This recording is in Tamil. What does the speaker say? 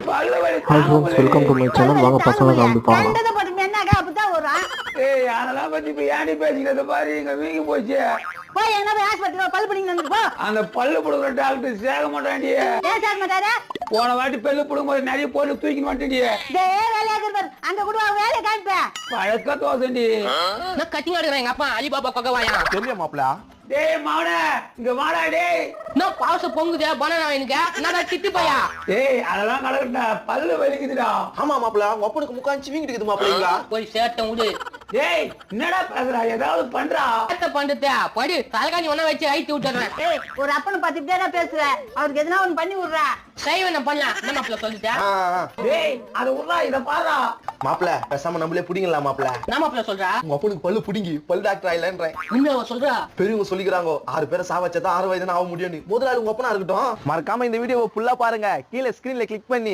Hi friends, welcome to my channel. வாங்க பசங்களை காமிச்சு பார்க்கலாம். ஏய் அதெல்லாம் பத்தி இப்ப ஏன்டி பேசிக்கிறத பாரு, இங்க வீங்கி போச்சு. போய் என்ன போய் ஹாஸ்பிடல்ல பல் பண்ணிட்டு வந்து போ. அந்த பல்லு புடுங்குற டாக்டர் சேக மாட்டான்டி. ஏன் சார் மாட்டாரு? போன வாட்டி பல்லு புடுங்கும்போது நிறைய பொருள் தூக்கின்னு வந்துட்டீ. டேய் வேலையா இருக்கு, அங்க கூட வேலைய காமிப்ப. பழக்க தோசண்டி. நான் கட்டிங் எடுக்கிறேன். எங்க அப்பா அலிபாபா கொக்கவாயா தெரியல மாப்ள. டேய் மாவனே இங்க வாடா டேய். நான் பாவச பொங்குதே பனானா எனக்கு என்னடா திட்டு பையா. டேய் அதெல்லாம் கலக்கட்டா, பல்லு வலிக்குதுடா. ஆமா மாப்ள, உங்க அப்பனுக்கு முக்காஞ்சி வீங்கிட்டு இருக்குது மாப்ள. இங்க போய் சேட்ட விடு. டேய் என்னடா பேசுறா, ஏதாவது பண்றா. சேட்ட பண்றதே படி தலைகாணி ஒண்ணா வச்சு ஐட்டி விட்டுறேன். ஏய் ஒரு அப்பனை பார்த்துட்டே தான் பேசுற, அவருக்கு எதனா ஒன்னு பண்ணி விடுறா. சைவ என்ன பண்ணலாம் என்ன மாப்பிள்ள சொல்லிட்டேன். டேய் அத உடா, இத பாரா. மாப்ள பேசாம நம்மளே புடிங்கலாம் மாப்ள. நான் மாப்பிள்ள சொல்றா உங்க அப்பனுக்கு பல்லு புடிங்கி பல் டாக்டர் ஆயிலன்றேன். உண்மையா சொல்றா? பெரியவங்க சொல்லிக்கிறாங்க 6 பேரை சாவச்சதான் 6 வயதுன்னு ஆக முடியும். முதலாளி உங்க அப்பனா இருக்கட்டும். மறக்காம இந்த வீடியோவை ஃபுல்லா பாருங்க. கீழே ஸ்கிரீன்ல கிளிக் பண்ணி